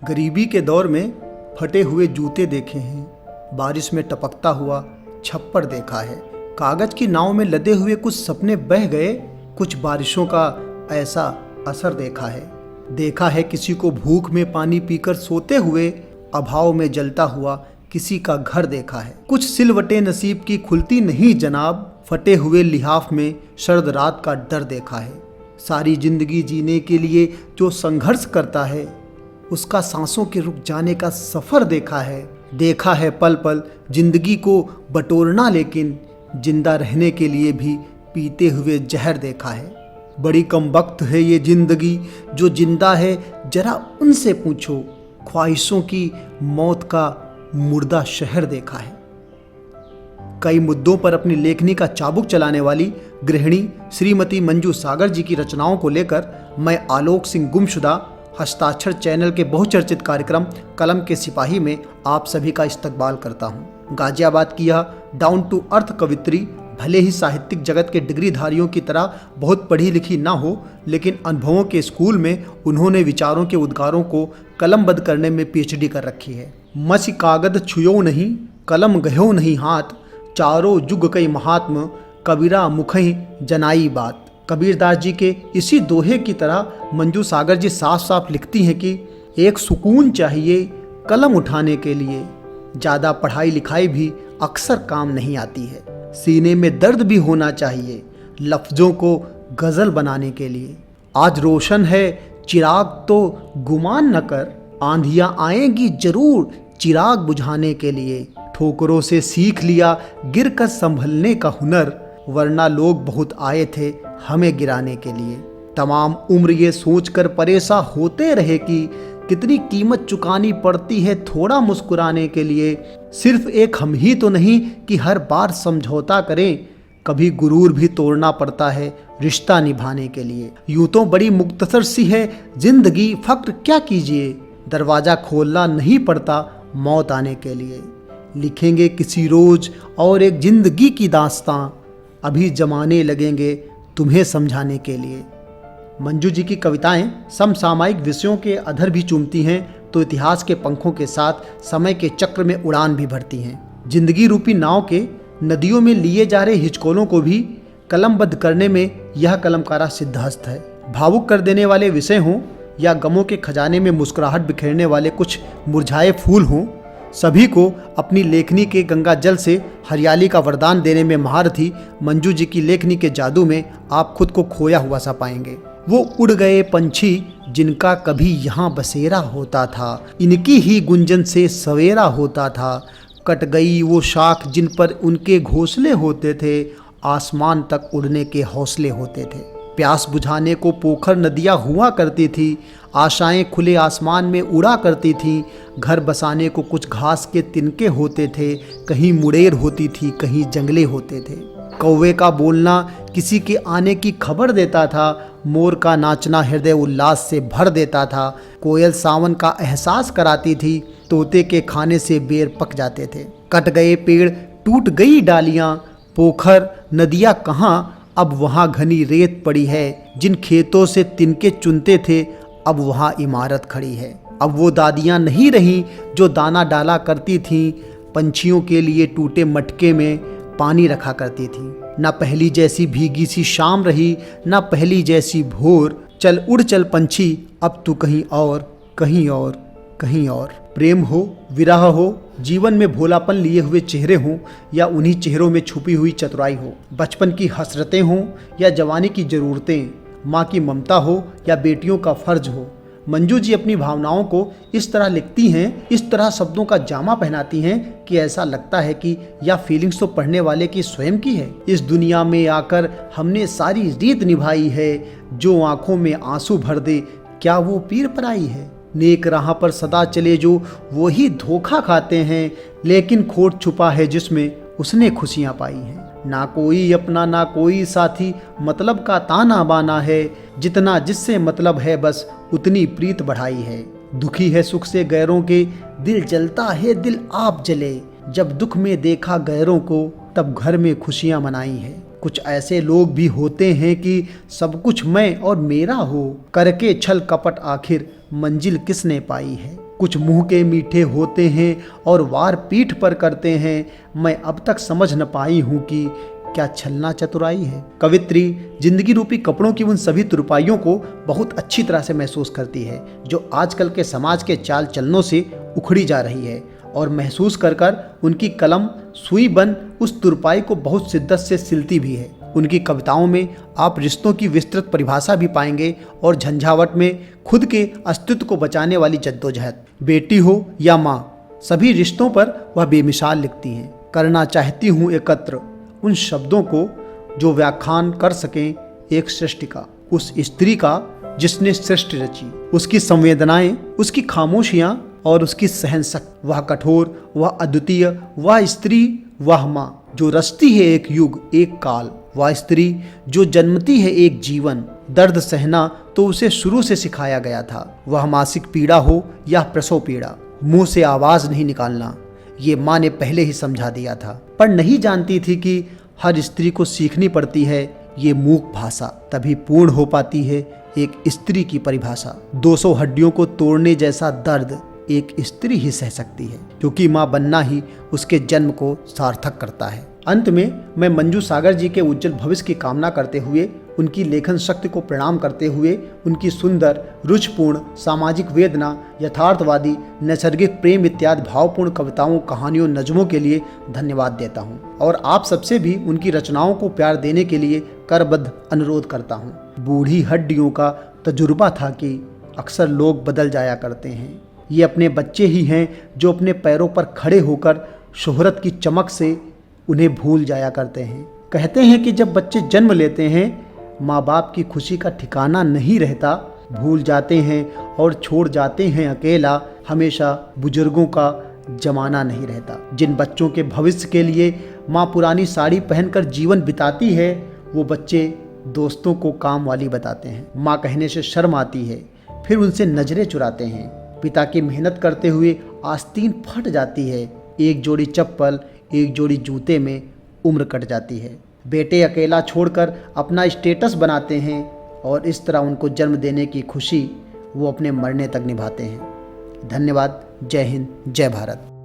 गरीबी के दौर में फटे हुए जूते देखे हैं, बारिश में टपकता हुआ छप्पर देखा है, कागज की नाव में लदे हुए कुछ सपने बह गए, कुछ बारिशों का ऐसा असर देखा है किसी को भूख में पानी पीकर सोते हुए, अभाव में जलता हुआ किसी का घर देखा है। कुछ सिलवटें नसीब की खुलती नहीं जनाब, फटे हुए लिहाफ में सर्द रात का डर देखा है। सारी जिंदगी जीने के लिए जो संघर्ष करता है, उसका सांसों के रुक जाने का सफ़र देखा है पल पल जिंदगी को बटोरना, लेकिन जिंदा रहने के लिए भी पीते हुए जहर देखा है। बड़ी कमबख्त है ये जिंदगी जो जिंदा है, जरा उनसे पूछो, ख्वाहिशों की मौत का मुर्दा शहर देखा है। कई मुद्दों पर अपनी लेखनी का चाबुक चलाने वाली गृहिणी श्रीमती मंजू सागर जी की रचनाओं को लेकर मैं आलोक सिंह गुमशुदा हस्ताक्षर चैनल के बहुचर्चित कार्यक्रम कलम के सिपाही में आप सभी का इस्तकबाल करता हूँ। गाजियाबाद की यह डाउन टू अर्थ कवित्री भले ही साहित्यिक जगत के डिग्रीधारियों की तरह बहुत पढ़ी लिखी ना हो, लेकिन अनुभवों के स्कूल में उन्होंने विचारों के उद्गारों को कलमबद्ध करने में पीएचडी कर रखी है। मसी कागद छुयो नहीं, कलम गह्यो नहीं हाथ, चारों जुग कई महात्म, कबीरा मुखई जनाई बात। कबीरदास जी के इसी दोहे की तरह मंजू सागर जी साफ साफ लिखती हैं कि एक सुकून चाहिए कलम उठाने के लिए, ज़्यादा पढ़ाई लिखाई भी अक्सर काम नहीं आती है। सीने में दर्द भी होना चाहिए लफ्ज़ों को गज़ल बनाने के लिए। आज रोशन है चिराग तो गुमान न कर, आंधियाँ आएंगी जरूर चिराग बुझाने के लिए। ठोकरों से सीख लिया गिर कर संभलने का हुनर, वरना लोग बहुत आए थे हमें गिराने के लिए। तमाम उम्र ये सोचकर परेशान होते रहे कि कितनी कीमत चुकानी पड़ती है थोड़ा मुस्कुराने के लिए। सिर्फ एक हम ही तो नहीं कि हर बार समझौता करें, कभी गुरूर भी तोड़ना पड़ता है रिश्ता निभाने के लिए। यूं तो बड़ी मुख्तसर सी है जिंदगी, फक्र क्या कीजिए, दरवाज़ा खोलना नहीं पड़ता मौत आने के लिए। लिखेंगे किसी रोज़ और एक जिंदगी की दास्तां, अभी जमाने लगेंगे तुम्हें समझाने के लिए। मंजू जी की कविताएं समसामयिक विषयों के अधर भी चूमती हैं तो इतिहास के पंखों के साथ समय के चक्र में उड़ान भी भरती हैं। जिंदगी रूपी नाव के नदियों में लिए जा रहे हिचकोलों को भी कलमबद्ध करने में यह कलमकारा सिद्धहस्त है। भावुक कर देने वाले विषय हों या गमों के खजाने में मुस्कुराहट बिखेरने वाले कुछ मुरझाए फूल हों, सभी को अपनी लेखनी के गंगा जल से हरियाली का वरदान देने में महारथी मंजू जी की लेखनी के जादू में आप खुद को खोया हुआ सा पाएंगे। वो उड़ गए पंछी जिनका कभी यहाँ बसेरा होता था, इनकी ही गुंजन से सवेरा होता था। कट गई वो शाख जिन पर उनके घोंसले होते थे, आसमान तक उड़ने के हौसले होते थे। प्यास बुझाने को पोखर नदियाँ हुआ करती थी, आशाएं खुले आसमान में उड़ा करती थीं। घर बसाने को कुछ घास के तिनके होते थे, कहीं मुड़ेर होती थी, कहीं जंगले होते थे। कौवे का बोलना किसी के आने की खबर देता था, मोर का नाचना हृदय उल्लास से भर देता था। कोयल सावन का एहसास कराती थी, तोते के खाने से बेर पक जाते थे। कट गए पेड़ टूट गई डालियाँ, पोखर नदियाँ कहाँ, अब वहाँ घनी रेत पड़ी है। जिन खेतों से तिनके चुनते थे, अब वहाँ इमारत खड़ी है। अब वो दादियाँ नहीं रहीं जो दाना डाला करती थीं, पंछियों के लिए टूटे मटके में पानी रखा करती थीं। ना पहली जैसी भीगी सी शाम रही, ना पहली जैसी भोर। चल उड़ चल पंछी, अब तू कहीं और, कहीं और, कहीं और। प्रेम हो, विरह हो, जीवन में भोलापन लिए हुए चेहरे हों या उन्हीं चेहरों में छुपी हुई चतुराई हो, बचपन की हसरतें हों या जवानी की ज़रूरतें, माँ की ममता हो या बेटियों का फ़र्ज हो, मंजू जी अपनी भावनाओं को इस तरह लिखती हैं, इस तरह शब्दों का जामा पहनाती हैं कि ऐसा लगता है कि यह फीलिंग्स तो पढ़ने वाले की स्वयं की है। इस दुनिया में आकर हमने सारी रीत निभाई है, जो आंखों में आंसू भर दे क्या वो पीर पराई है। नेक राह पर सदा चले जो वो ही धोखा खाते हैं, लेकिन खोट छुपा है जिसमें उसने खुशियाँ पाई हैं। ना कोई अपना ना कोई साथी, मतलब का ताना बाना है, जितना जिससे मतलब है बस उतनी प्रीत बढ़ाई है। दुखी है सुख से गैरों के, दिल जलता है दिल आप जले, जब दुख में देखा गैरों को तब घर में खुशियाँ मनाई है। कुछ ऐसे लोग भी होते हैं कि सब कुछ मैं और मेरा हो, करके छल कपट आखिर मंजिल किसने पाई है। कुछ मुंह के मीठे होते हैं और वार पीठ पर करते हैं, मैं अब तक समझ न पाई हूँ कि क्या छलना चतुराई है। कवित्री जिंदगी रूपी कपड़ों की उन सभी तुरपाइयों को बहुत अच्छी तरह से महसूस करती है जो आजकल के समाज के चाल चलनों से उखड़ी जा रही है, और महसूस कर कर उनकी कलम सुई बन उस तुरपाई को बहुत शिद्दत से सिलती भी है। उनकी कविताओं में आप रिश्तों की विस्तृत परिभाषा भी पाएंगे और झंझावट में खुद के अस्तित्व को बचाने वाली जद्दोजहद। बेटी हो या माँ, सभी रिश्तों पर वह बेमिसाल लिखती हैं। करना चाहती हूँ एकत्र उन शब्दों को जो व्याख्यान कर सकें एक सृष्टि का, उस स्त्री का जिसने सृष्टि रची, उसकी संवेदनाएं, उसकी खामोशियां और उसकी सहनशक्ति। वह कठोर, वह अद्वितीय, वह स्त्री, वह माँ जो रचती है एक युग एक काल, वह स्त्री जो जन्मती है एक जीवन। दर्द सहना तो उसे शुरू से सिखाया गया था। वह मासिक पीड़ा हो या प्रसव पीड़ा, मुंह से आवाज नहीं निकालना, ये माँ ने पहले ही समझा दिया था, पर नहीं जानती थी कि हर स्त्री को सीखनी पड़ती है ये मूक भाषा, तभी पूर्ण हो पाती है एक स्त्री की परिभाषा। 200 हड्डियों को तोड़ने जैसा दर्द एक स्त्री ही सह सकती है, क्योंकि माँ बनना ही उसके जन्म को सार्थक करता है। अंत में मैं मंजू सागर जी के उज्जवल भविष्य की कामना करते हुए, उनकी लेखन शक्ति को प्रणाम करते हुए, उनकी सुंदर, रुचिपूर्ण, सामाजिक वेदना, यथार्थवादी, नैसर्गिक प्रेम इत्यादि भावपूर्ण कविताओं, कहानियों, नज़्मों के लिए धन्यवाद देता हूँ, और आप सबसे भी उनकी रचनाओं को प्यार देने के लिए करबद्ध अनुरोध करता हूँ। बूढ़ी हड्डियों का तजुर्बा था कि अक्सर लोग बदल जाया करते हैं। ये अपने बच्चे ही हैं जो अपने पैरों पर खड़े होकर शोहरत की चमक से उन्हें भूल जाया करते हैं। कहते हैं कि जब बच्चे जन्म लेते हैं, माँ बाप की खुशी का ठिकाना नहीं रहता, भूल जाते हैं और छोड़ जाते हैं अकेला, हमेशा बुजुर्गों का जमाना नहीं रहता। जिन बच्चों के भविष्य के लिए माँ पुरानी साड़ी पहनकर जीवन बिताती है, वो बच्चे दोस्तों को काम वाली बताते हैं। माँ कहने से शर्म आती है, फिर उनसे नजरें चुराते हैं। पिता की मेहनत करते हुए आस्तीन फट जाती है, एक जोड़ी चप्पल, एक जोड़ी जूते में उम्र कट जाती है। बेटे अकेला छोड़कर अपना स्टेटस बनाते हैं, और इस तरह उनको जन्म देने की खुशी वो अपने मरने तक निभाते हैं। धन्यवाद। जय हिंद, जय भारत।